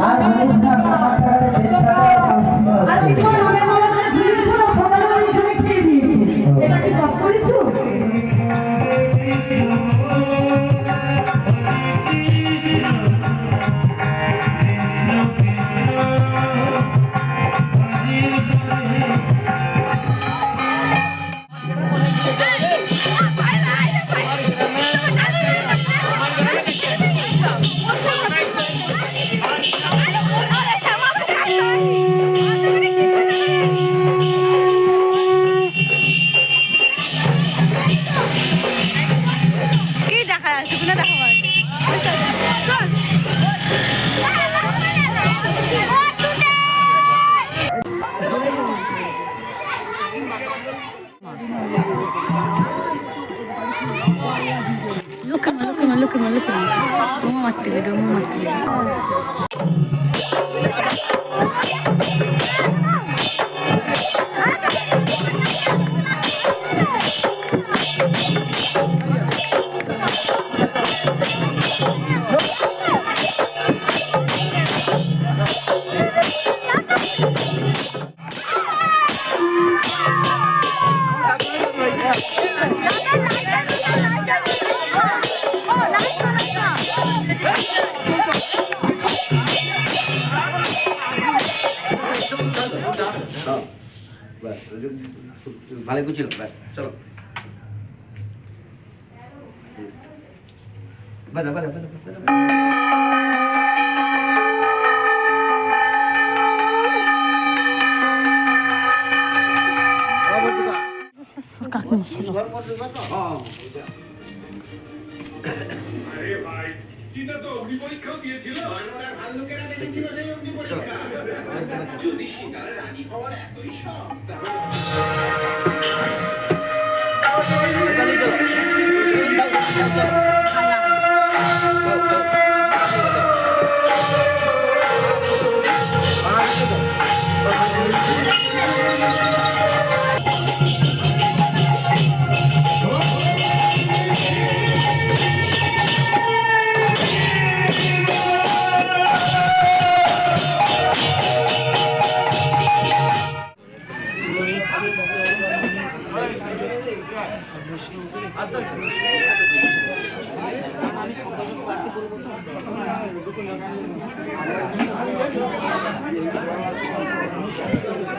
আর বলিস না আমার টাকায় বেশ টাকা আর তোমার নামে মামাকে ঝুলিয়েছ না সকালে আমি এখানে খেয়ে দিয়েছি এটা কি সব করেছো Look at me. Mau mati, udah mau mati. ভালো গুছিল চলো বাজা বাজা বাজা চিন্তা তো অগ্নি পরীক্ষাও দিয়েছিল ভাল্লুকেরা দেখেছিল সেই অগ্নি পরীক্ষা যদি শিকারে রানী হওয়ার এতই শখ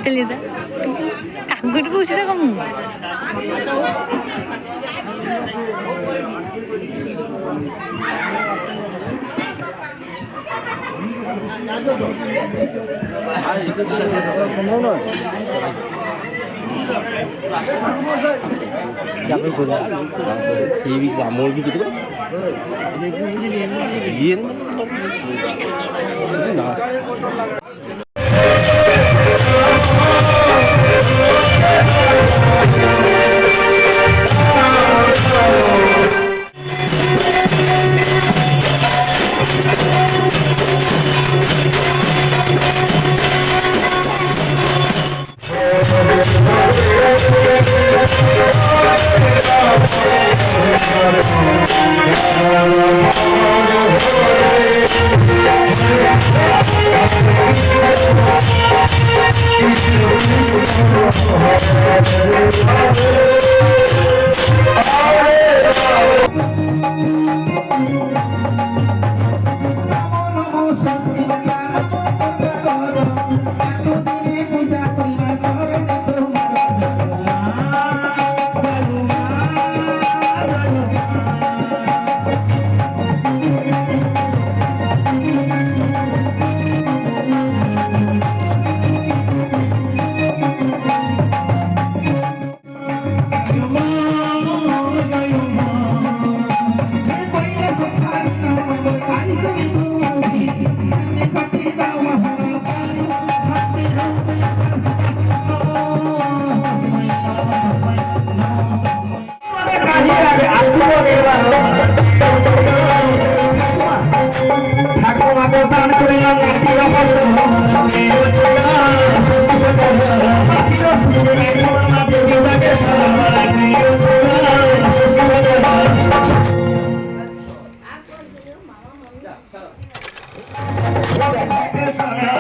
Kelihatan kaget gue cerita kamu. Jangan gula, ini gamol gitu kan? Yen, nah. ওরে হাতে সারা